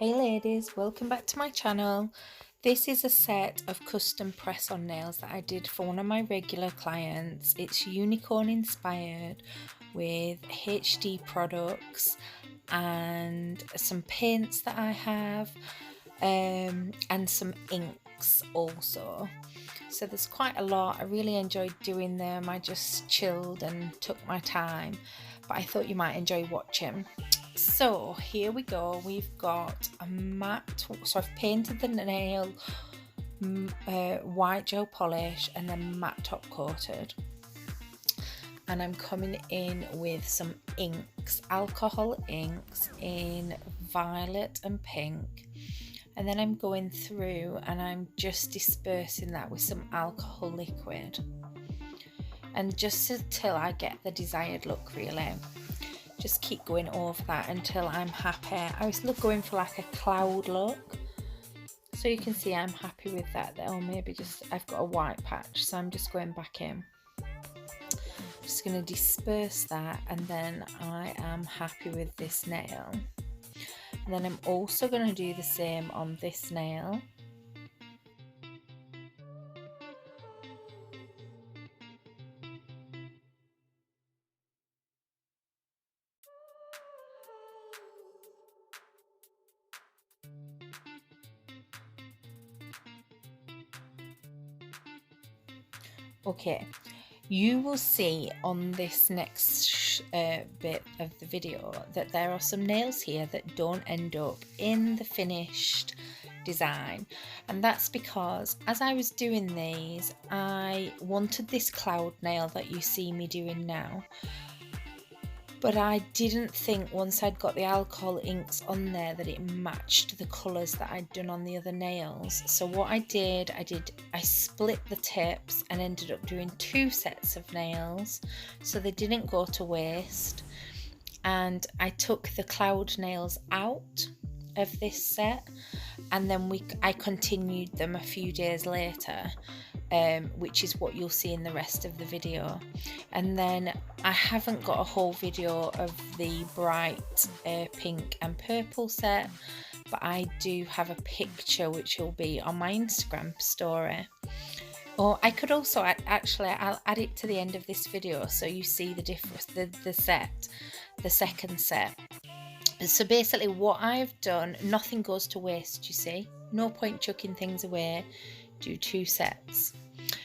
Hey ladies, welcome back to my channel. This is a set of custom press-on nails that I did for one of my regular clients. It's unicorn inspired with HD products and some paints that I have and some inks also. So there's quite a lot. I really enjoyed doing them. I just chilled and took my time, but I thought you might enjoy watching. So here we go, we've got a matte, so I've painted the nail white gel polish and then matte top coated, and I'm coming in with some inks, alcohol inks in violet and pink, and then I'm going through and I'm just dispersing that with some alcohol liquid, and just until I get the desired look really. Just keep going over that until I'm happy. I was going for like a cloud look, so you can see I'm happy with that. Or maybe just I've got a white patch, so I'm just going back in. Just going to disperse that, and then I am happy with this nail. And then I'm also going to do the same on this nail. Okay, you will see on this next bit of the video that there are some nails here that don't end up in the finished design, and that's because as I was doing these, I wanted this cloud nail that you see me doing now, but I didn't think once I'd got the alcohol inks on there that it matched the colours that I'd done on the other nails. So what I did, I split the tips and ended up doing 2 sets of nails so they didn't go to waste. And I took the cloud nails out of this set, and then I continued them a few days later, which is what you'll see in the rest of the video. And then I haven't got a whole video of the bright pink and purple set, but I do have a picture which will be on my Instagram story. Or I could also I'll add it to the end of this video so you see the difference, the second set. So basically what I've done, nothing goes to waste, you see, no point chucking things away, do 2 sets.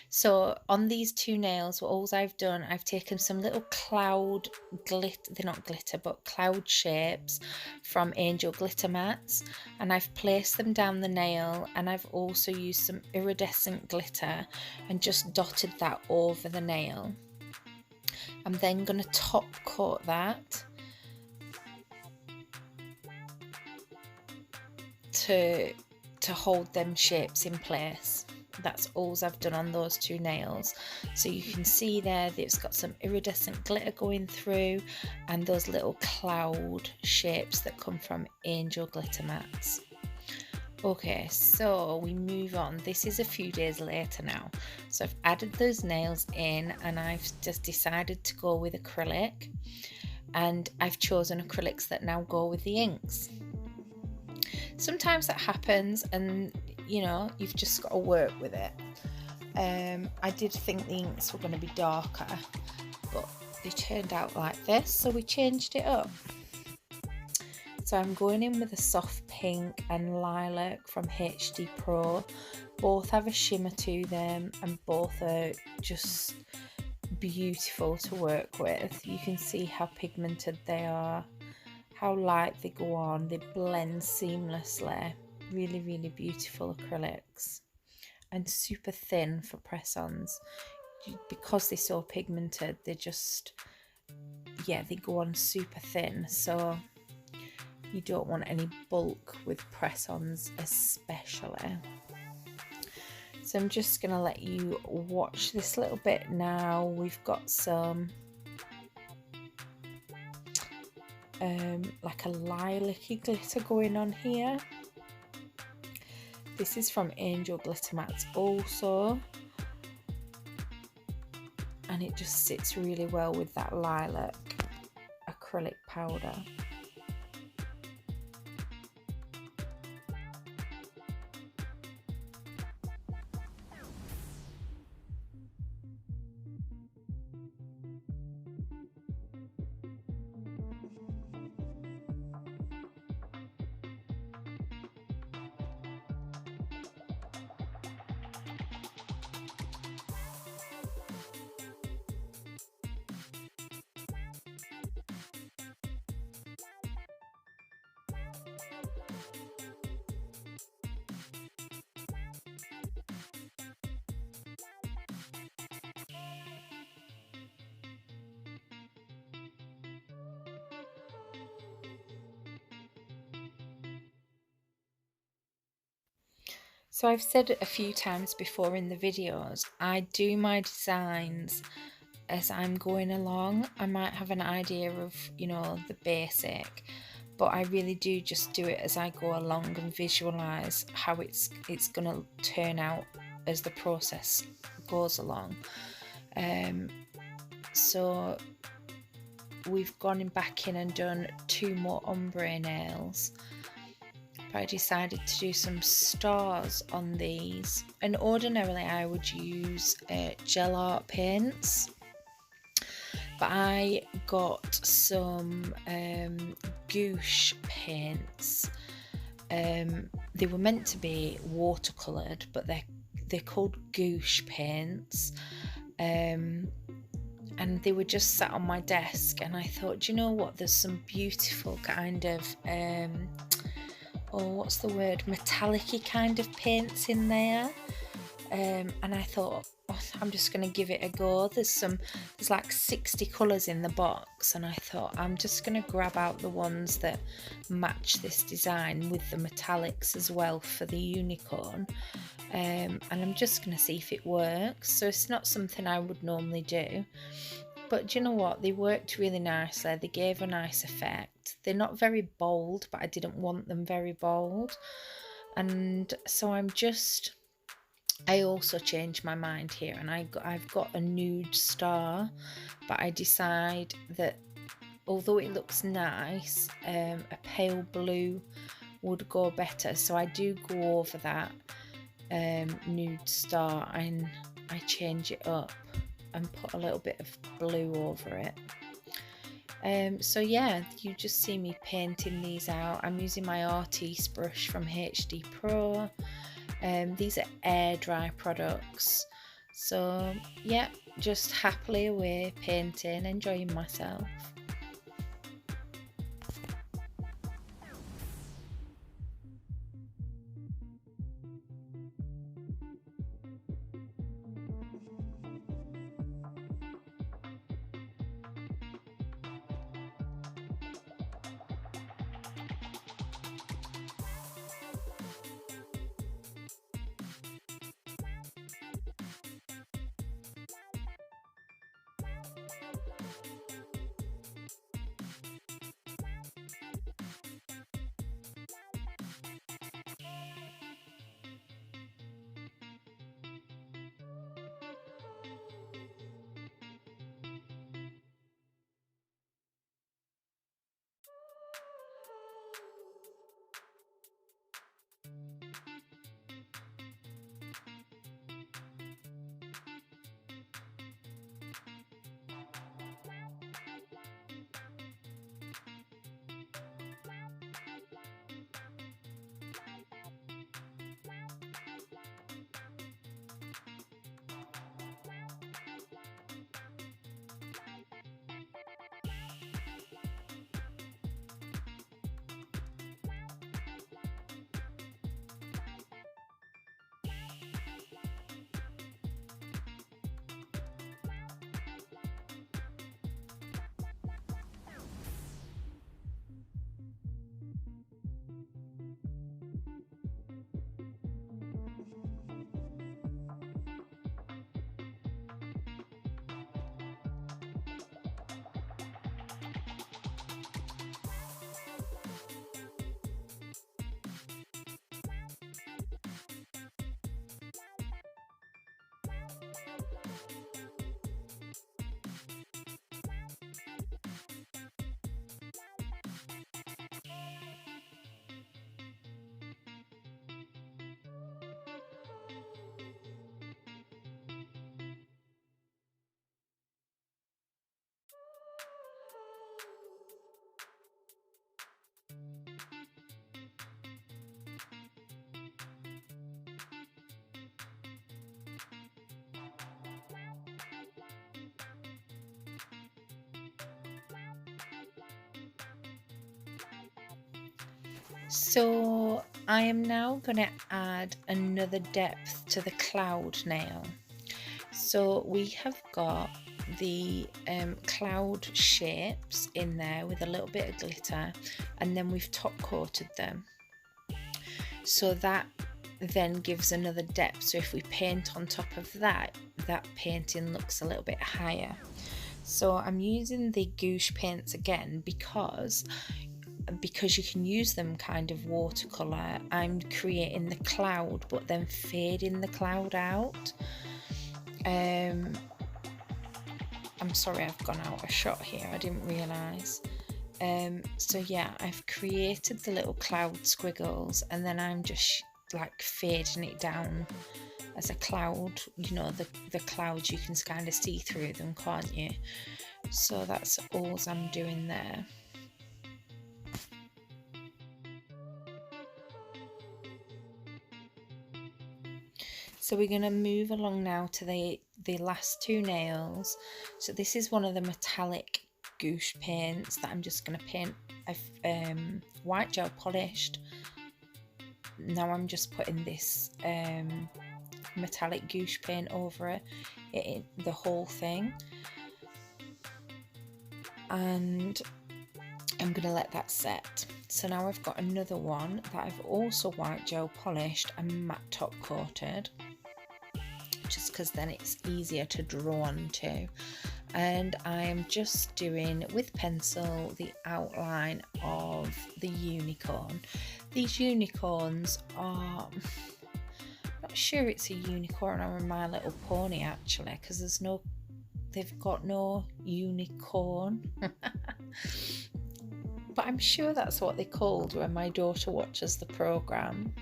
So on these 2 nails, all I've done, I've taken some little cloud glitter, they're not glitter but cloud shapes from Angel glitter mats, and I've placed them down the nail, and I've also used some iridescent glitter and just dotted that over the nail. I'm then going to top coat that to hold them shapes in place. That's all I've done on those 2 nails. So you can see there that it's got some iridescent glitter going through and those little cloud shapes that come from Angel glitter mats. Okay, so we move on. This is a few days later now. So I've added those nails in, and I've just decided to go with acrylic, and I've chosen acrylics that now go with the inks. Sometimes that happens, and you know, you've just got to work with it. I did think the inks were going to be darker, but they turned out like this, so we changed it up. So I'm going in with a soft pink and lilac from HD Pro. Both have a shimmer to them, and both are just beautiful to work with. You can see how pigmented they are, how light they go on, they blend seamlessly. Really, really beautiful acrylics, and super thin for press-ons. Because they're so pigmented, they just, yeah, they go on super thin, so you don't want any bulk with press-ons especially. So I'm just going to let you watch this little bit now. We've got some like a lilac-y glitter going on here. This is from Angel glitter mats also, and it just sits really well with that lilac acrylic powder. So I've said it a few times before in the videos, I do my designs as I'm going along. I might have an idea of, you know, the basic, but I really do just do it as I go along and visualize how it's gonna turn out as the process goes along. So we've gone back in and done 2 more ombre nails. I decided to do some stars on these, and ordinarily I would use gel art paints, but I got some Gouche Paints. They were meant to be watercoloured, but they're called Gouche Paints, and they were just sat on my desk, and I thought, do you know what, there's some beautiful kind of what's the word, metallic-y kind of paints in there, and I thought, oh, I'm just going to give it a go. There's like 60 colours in the box, and I thought I'm just going to grab out the ones that match this design with the metallics as well for the unicorn, and I'm just going to see if it works. So it's not something I would normally do, but do you know what, they worked really nicely. They gave a nice effect. They're not very bold, but I didn't want them very bold, and so I also changed my mind here, and I've got a nude star, but I decide that although it looks nice, a pale blue would go better, so I do go over that nude star and I change it up and put a little bit of blue over it. So yeah, you just see me painting these out. I'm using my Arteza brush from HD Pro. These are air dry products, so yeah, just happily away painting, enjoying myself. So I am now going to add another depth to the cloud nail. So we have got the cloud shapes in there with a little bit of glitter, and then we've top coated them. So that then gives another depth. So if we paint on top of that, that painting looks a little bit higher. So I'm using the Gouche Paints again because you can use them kind of watercolor. I'm creating the cloud but then fading the cloud out. I'm sorry, I've gone out of shot here, I didn't realise. So yeah, I've created the little cloud squiggles and then I'm just like fading it down as a cloud. You know, the clouds, you can kind of see through them, can't you? So that's all I'm doing there. So we're going to move along now to the last two nails. So this is one of the metallic Gouche paints that I'm just going to paint. I've white gel polished. Now I'm just putting this metallic Gouche paint over it, the whole thing. And I'm going to let that set. So now I've got another one that I've also white gel polished and matte top coated, just because then it's easier to draw onto. And I am just doing with pencil the outline of the unicorn. These unicorns are, I'm not sure it's a unicorn or a My Little Pony actually, because they've got no unicorn. But I'm sure that's what they're called when my daughter watches the programme.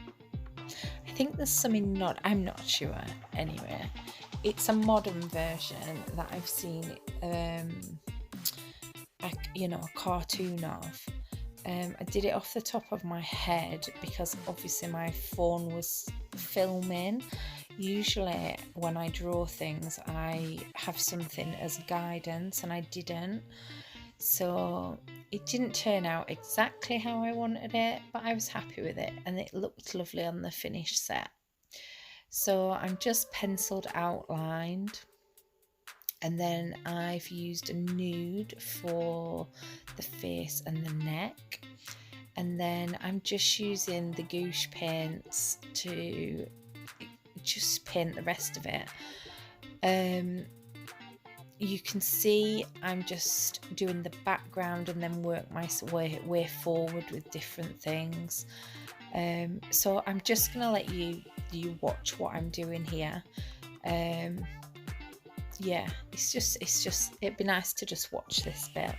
I think there's something I'm not sure. Anyway, it's a modern version that I've seen, a cartoon of. I did it off the top of my head because obviously my phone was filming. Usually when I draw things, I have something as guidance, and I didn't. So it didn't turn out exactly how I wanted it, but I was happy with it and it looked lovely on the finished set. So I'm just penciled outlined, and then I've used a nude for the face and the neck, and then I'm just using the Gouche paints to just paint the rest of it. You can see I'm just doing the background and then work my way forward with different things. So I'm just gonna let you watch what I'm doing here. Yeah, it's just it'd be nice to just watch this bit.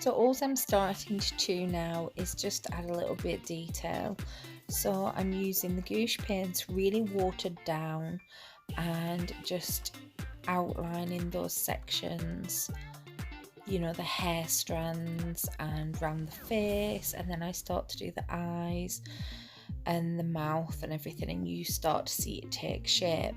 So all I'm starting to do now is just add a little bit of detail. So I'm using the Gouche Paints really watered down and just outlining those sections, you know, the hair strands and around the face, and then I start to do the eyes and the mouth and everything, and you start to see it take shape.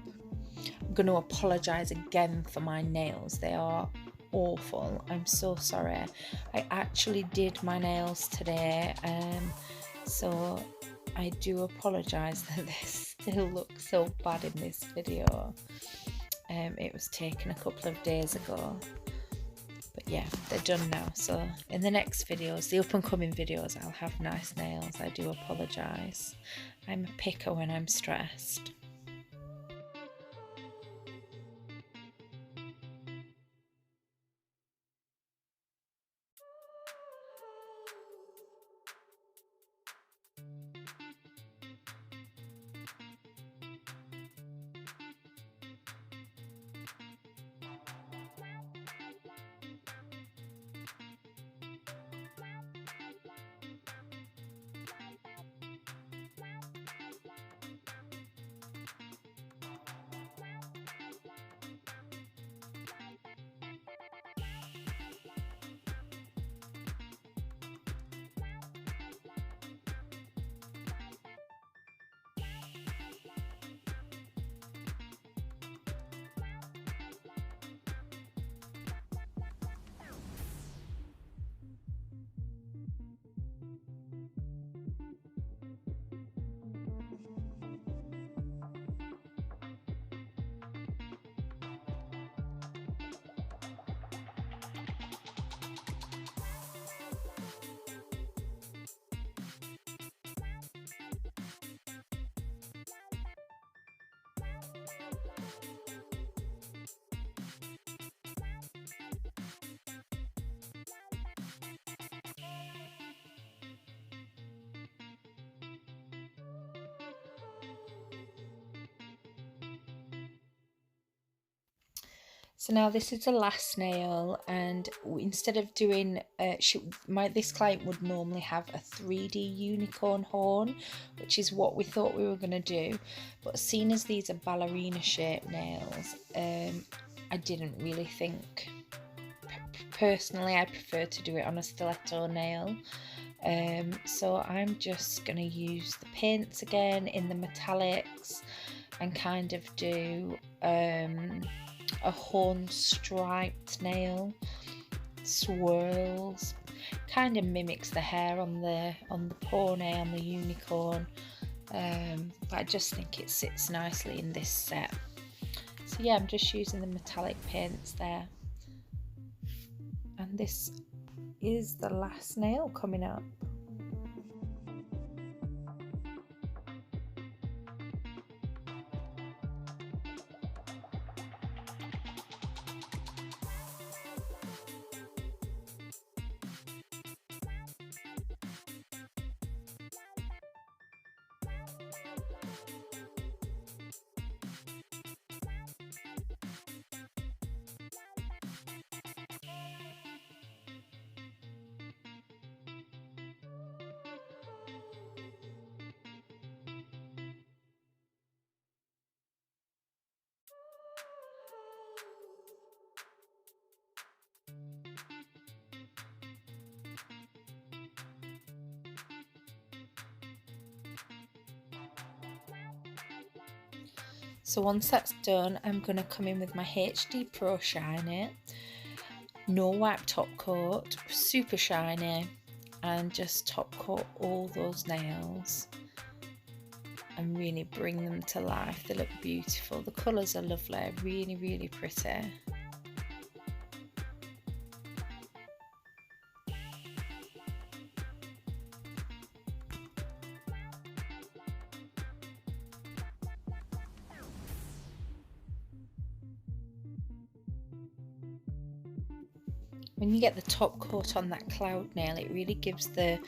I'm going to apologise again for my nails. They are awful. I'm so sorry. I actually did my nails today, so I do apologise that they still look so bad in this video. It was taken a couple of days ago, but yeah, they're done now. So in the next videos, the up and coming videos, I'll have nice nails. I do apologise. I'm a picker when I'm stressed. So now this is the last nail, and instead of doing, this client would normally have a 3D unicorn horn, which is what we thought we were going to do. But seeing as these are ballerina shaped nails, I didn't really think. Personally, I prefer to do it on a stiletto nail. So I'm just going to use the paints again in the metallics and kind of do a horn striped nail, swirls, kind of mimics the hair on the pony, on the unicorn, but I just think it sits nicely in this set. So yeah, I'm just using the metallic paints there, and this is the last nail coming up. So once that's done, I'm going to come in with my HD Pro Shiny, no wipe top coat, super shiny, and just top coat all those nails and really bring them to life. They look beautiful. The colours are lovely, really, really pretty. when you get the top coat on that cloud nail, it really gives the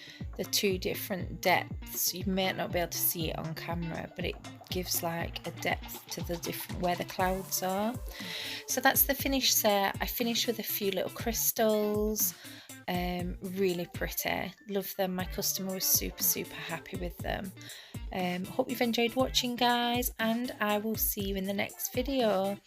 two different depths. You may not be able to see it on camera, but it gives like a depth to the different where the clouds are. So that's the finished set. I finished with a few little crystals. Really pretty, love them. My customer was super happy with them. Hope you've enjoyed watching, guys, and I will see you in the next video.